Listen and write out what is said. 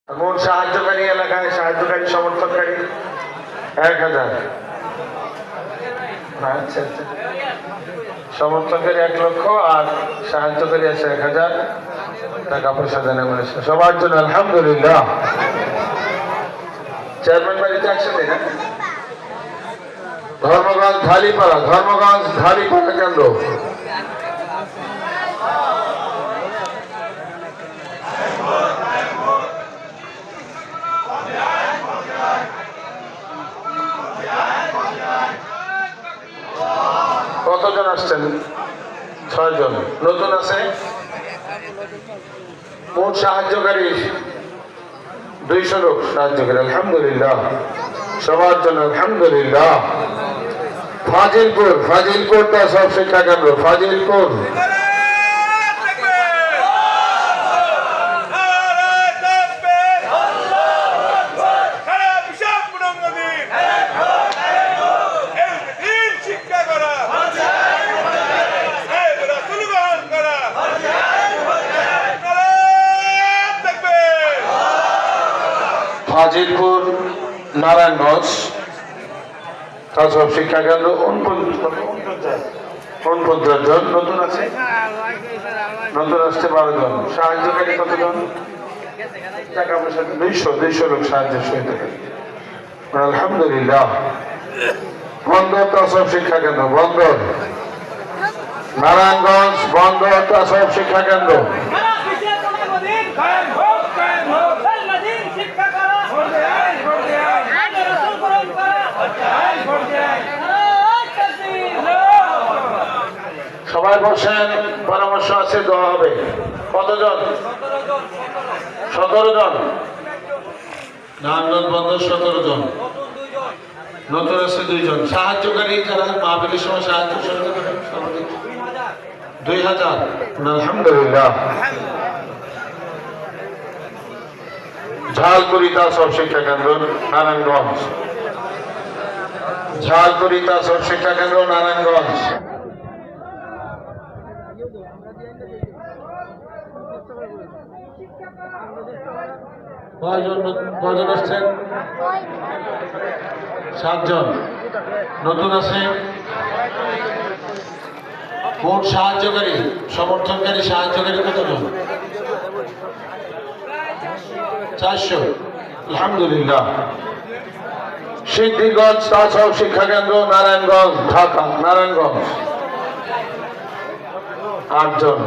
মোট সাহায্যকারী এলাকায় সাহায্যকারী সমর্থনকারী 1000। আচ্ছা আচ্ছা, সমর্থনকারী 1 লক্ষ আর সাহায্যকারী আছে 1000 টাকা পয়সা দেন সবার জন্য আলহামদুলিল্লাহ। চেয়ারম্যান বাড়িতে একসাথে না? ধর্মগঞ্জ ঢালিপাড়া কেন্দ্র। কতজন আসছেন? 6 জন। নতুন আছে? মোট সাহায্যকারী 200 লোক সাহায্যকারী আলহামদুলিল্লাহ, সবার জন্য আলহামদুলিল্লাহ। ফাজিলপুর তা সব শিক্ষা কেন্দ্র ফাজিলপুর। ফাজিলপুর নারায়ণগঞ্জ তাসব শিক্ষা কেন্দ্র 49 জন। নতুন আছে? নতুন আসছে 12 জন। সাহায্যকারী কতজন? টাকা পয়সা 200 লোক সাহায্যের সহিত আলহামদুলিল্লাহ। বন্দর তাসব শিক্ষা কেন্দ্র বন্দর নারায়ণগঞ্জ বন্দর তাসব শিক্ষা কেন্দ্র। সবাই বসেন, পরামর্শ আছে, দেওয়া হবে। কতজন? 17 জন। নারায়ণগঞ্জ বন্দর 17 জন। নতুন আছে 2 জন। সাহায্যকারী যারা মাহফিলের সময় সাহায্য 2000 আলহামদুলিল্লাহ। ঝালপুরি তাসব শিক্ষা কেন্দ্র নারায়ণগঞ্জ ঝালপুরি তাসব শিক্ষা কেন্দ্র নারায়ণগঞ্জ। কয়জন আসছেন? 7 জন। নতুন আছে? মোট সাহায্যকারী সমর্থনকারী সাহায্যকারী কতজন? 400 আলহামদুলিল্লাহ। সিদ্ধিগঞ্জ তাসব শিক্ষা কেন্দ্র নারায়ণগঞ্জ ঢাকা নারায়ণগঞ্জ 8 জন।